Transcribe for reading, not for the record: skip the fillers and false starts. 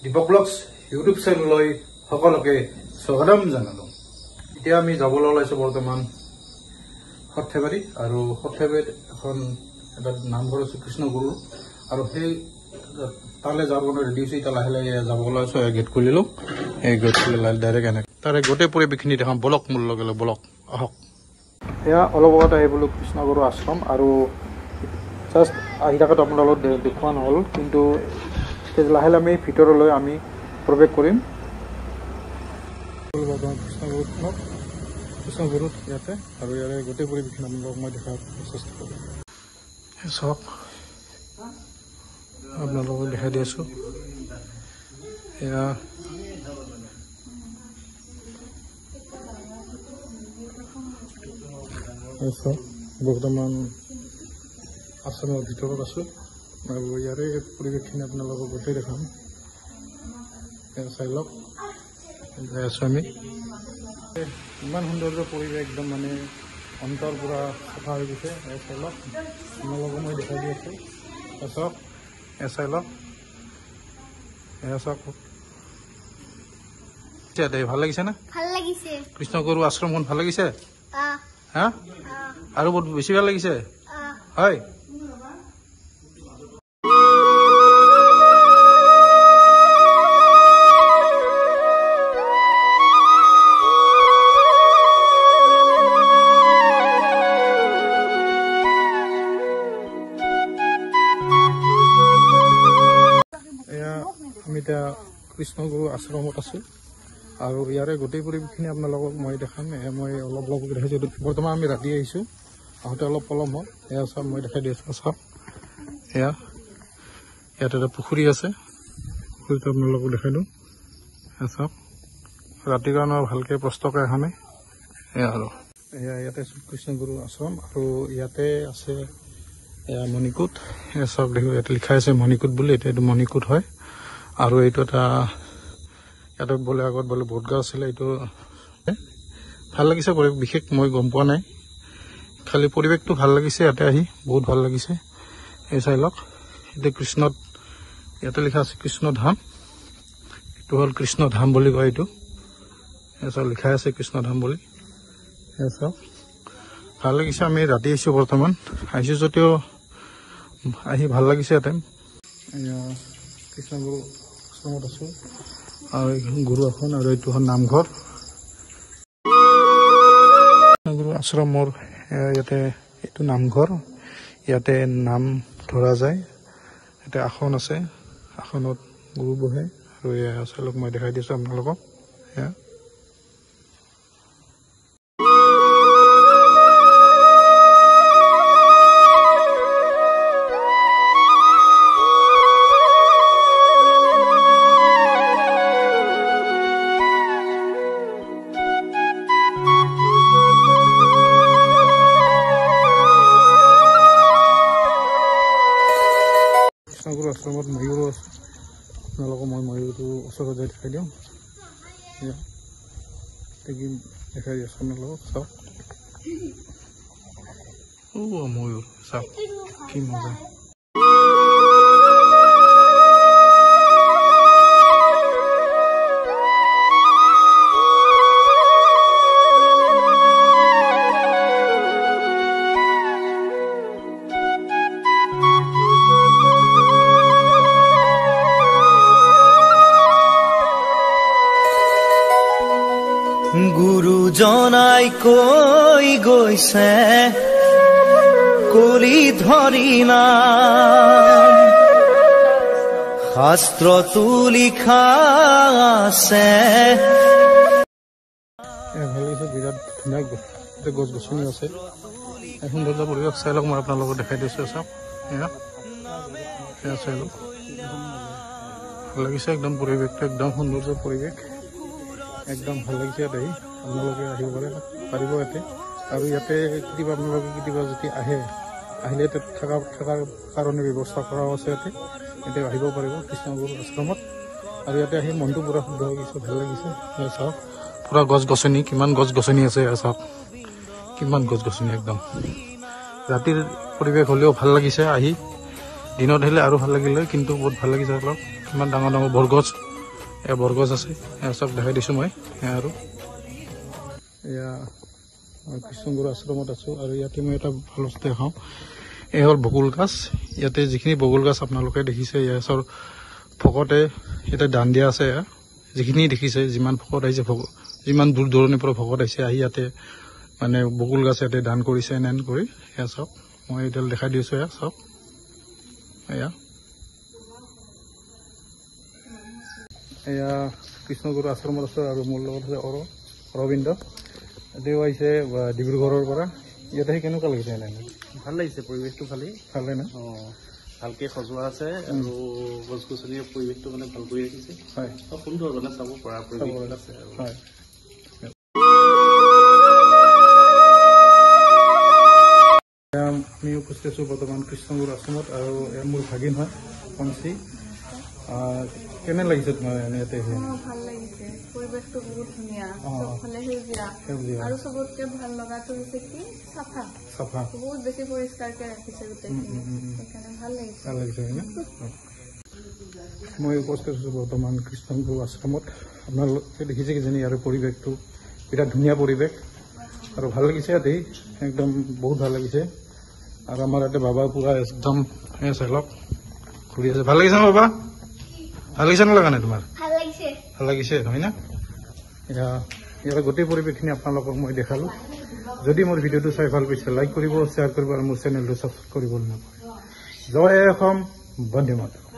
Dipak blogs YouTube চেনেললৈ সকলোকে স্বাগতম জনালো। এতিয়া আমি যাবলৈ ওলাইছো বৰ্তমান সৰ্থেবাৰী, আৰু সৰ্থেবাৰীত এখন এটা নামঘৰ আছে কৃষ্ণগুৰু, আৰু সেই তালৈ যাবৰ কাৰণে ৰেডি হৈছে। এতিয়া লাহে লাহে যাব ওলাইছো। গেট খুলিলো, এই গেট খুলি ডাইৰেক্ট এনে তাৰে গোটেই পৰিৱেশখিনি দেখাম। বলক মোৰ লগে লগে, বলক আহক। এয়া অলপ আগত আহি বোলো কৃষ্ণগুৰু আশ্ৰম, আৰু জাষ্ট আহি থাকাত আপোনালোকক দেখুওৱা নহ'ল, কিন্তু লাহে লাহে আমি ভিতৰলৈ আমি প্ৰৱেশ কৰিম। কৃষ্ণগুৰুত ইয়াতে, আৰু ইয়াৰে গোটেই পৰিৱেশখিনি আপোনালোকক মই দেখাৰ চেষ্টা কৰিম। চাওক, আপোনালোকক দেখাই দি আছোঁ। এয়া বৰ্তমান আশ্ৰমৰ ভিতৰত আছোঁ, আৰু ইয়াৰে পৰিৱেশখিনি আপোনালোকক গোটেই দেখাম। চাই লওক, যাই আছোঁ আমি। ইমান সৌন্দৰ্য পৰিৱেশ, একদম মানে অন্তৰ পূৰা চাফা হৈ গৈছে। চাই লওক, আপোনালোকক মই দেখাই দি আছোঁ। চাওক, চাই লওক, চাওক। ভাল লাগিছে না? ভাল লাগিছে। কৃষ্ণগুৰু আশ্ৰমখন ভাল লাগিছে? হা, আৰু বহুত বেছি ভাল লাগিছে? হয়। আমি এতিয়া কৃষ্ণগুৰু আশ্ৰমত আছোঁ, আৰু ইয়াৰে গোটেই পৰিৱেশখিনি আপোনালোকক মই দেখাম। মই অলপ অলপ দেখাইছোঁ। বৰ্তমান আমি ৰাতি আহিছোঁ, আহোঁতে অলপ পলম হ'ল। এয়া চাওক, মই দেখাই দি আছোঁ। চাওক, ইয়াত এটা পুখুৰী আছে, পুখুৰীটো আপোনালোকক দেখাই দিওঁ। চাওক, ৰাতিৰ কাৰণে ভালকৈ প্ৰস্তুত কৰা নাই। আৰু ইয়াতে কৃষ্ণগুৰু আশ্ৰম, আৰু ইয়াতে আছে মণিকূট। চাওক, দেখো ইয়াতে লিখা আছে মণিকূট বুলি। এতিয়া এইটো মণিকূট হয়, আৰু এইটো এটা ইয়াতে বোলে আগত বোলে বহুত গাঁও আছিলে। এইটো ভাল লাগিছে পৰিৱেশ, বিশেষ মই গম পোৱা নাই, খালি পৰিৱেশটো ভাল লাগিছে। ইয়াতে আহি বহুত ভাল লাগিছে। এই চাই লওক, এতিয়া কৃষ্ণত ইয়াতে লিখা আছে কৃষ্ণধাম। এইটো হ'ল কৃষ্ণধাম বুলি কয়। এইটো চাওক, লিখা আছে কৃষ্ণধাম বুলি। চাওক, ভাল লাগিছে। আমি ৰাতি আহিছোঁ, বৰ্তমান আহিছোঁ যদিও আহি ভাল লাগিছে। ইয়াতে কৃষ্ণগুৰু আশ্ৰমত আছোঁ, আৰু এইখন গুৰু আসন, আৰু এইটো হ'ল নামঘৰ। কৃষ্ণগুৰু আশ্ৰমৰ ইয়াতে এইটো নামঘৰ, ইয়াতে নাম ধৰা যায়। ইয়াতে আসন আছে, আসনত গুৰু বহে, আৰু এয়া চালক মই দেখাই দিছোঁ আপোনালোকক। এয়া কৃষ্ণগুৰু আশ্ৰমত ময়ূৰো আছে। আপোনালোকক মই ময়ূৰটো ওচৰত যাই দেখাই দিওঁ। দেখাই দি আছোঁ আপোনালোকক। চাওক, ময়ূৰ চাওক, কি মজা। গুৰুজনাই কৈ গৈছে কলি ধৰি নাম, শাস্ত্ৰতো লিখা আছে। ভাল লাগিছে, বিৰাট ধুনীয়া গছ গছনি আছে। সৌন্দৰ্য পৰিৱেশ চাই লওক, মই আপোনালোকক দেখাই দিছোঁ। চাওক, চাই লওক, ভাল লাগিছে একদম পৰিৱেশটো, একদম সৌন্দৰ্য পৰিৱেশ, একদম ভাল লাগিছে। ইয়াতে আপোনালোকে আহিব পাৰিব ইয়াতে, আৰু ইয়াতে কেতিয়াবা আপোনালোকে কেতিয়াবা যদি আহিলে তাত থকাৰ কাৰণে ব্যৱস্থা কৰাও আছে। ইয়াতে আহিব পাৰিব কৃষ্ণগুৰু আশ্ৰমত, আৰু ইয়াতে আহি মনটো পূৰা শুদ্ধ হৈ গৈছে, ভাল লাগিছে। চাওক, পূৰা গছ গছনি, কিমান গছ গছনি আছে। চাওক, কিমান গছ গছনি, একদম ৰাতিৰ পৰিৱেশ হ'লেও ভাল লাগিছে আহি। দিনত আহিলে আৰু ভাল লাগিলে, কিন্তু বহুত ভাল লাগিছে। অলপ কিমান ডাঙৰ ডাঙৰ বৰগছ এয়া বৰগছ আছে, এয়া চব দেখাই দিছোঁ মই। আৰু এয়া কৃষ্ণগুৰু আশ্ৰমত আছোঁ আৰু ইয়াতে মই এটা ভাল বস্তু দেখাওঁ। এই হ'ল বকুল গাছ। ইয়াতে যিখিনি বকুল গাছ আপোনালোকে দেখিছে, ইয়াৰ ভকতে ইয়াতে দান দিয়া আছে। এয়া যিখিনি দেখিছে, যিমান ভকত আহিছে, যিমান দূৰ দূৰণিৰ পৰা ভকত আহিছে, আহি ইয়াতে মানে বকুল গাছ ইয়াতে দান কৰিছে। এনেন কৰি এয়া চাওক, মই এইডাল দেখাই দিছোঁ। এয়া চাওক, এয়া কৃষ্ণগুৰু আশ্ৰমত আছোঁ আৰু মোৰ লগত আছে অৰবিন্দ। তেওঁ আহিছে ডিব্ৰুগড়ৰ পৰা। ইয়াতে আহি কেনেকুৱা লাগিছে? এনে ভাল লাগিছে, পৰিৱেশটো ভালে না? ভালকে সজোৱা আছে আৰু গছ গছনিৰ পৰিৱেশটো মানে ভাল কৰি ৰাখিছে। হয়, সুন্দৰ মানে চাব পৰা পৰিৱেশ আছে। হয়, আমি উপস্থিত আছোঁ বৰ্তমান কৃষ্ণগুৰু আশ্ৰমত আৰু এয়া মোৰ ভাগিন হয় পঞ্চী। কেনে লাগিছে তোমাৰ ইয়াতে? ভাল লাগিছে, পৰিৱেশটো বহুত ধুনীয়া, চবফালে সেউজীয়া আৰু চবতকে ভাল লগাটো হৈছে কি চাফা, বহুত বেছি পৰিষ্কাৰকে ৰাখিছে গোটেইখিনি, সেইকাৰণে ভাল লাগিছে। মই উপস্থিত আছোঁ বৰ্তমান কৃষ্ণগুৰু আশ্ৰমত। আপোনালোকে দেখিছে কিজানি ইয়াৰ পৰিৱেশটো বিৰাট ধুনীয়া পৰিৱেশ আৰু ভাল লাগিছে। ইয়াতে একদম বহুত ভাল লাগিছে। আৰু আমাৰ ইয়াতে বাবা পুৰা একদম লগ ঘূৰি আছে। ভাল লাগিছে ন বাবা? ভাল লাগিছে নলগা নাই তোমাৰ? ভাল লাগিছে হয় না? ইয়াৰ গোটেই পৰিৱেশখিনি আপোনালোকক মই দেখালোঁ। যদি মোৰ ভিডিঅ'টো চাই ভাল পাইছে, লাইক কৰিব, শ্বেয়াৰ কৰিব আৰু মোৰ চেনেলটো ছাবস্ক্ৰাইব কৰিব নাপাহৰিব। জয় অসম, বন্দে মাতৰম।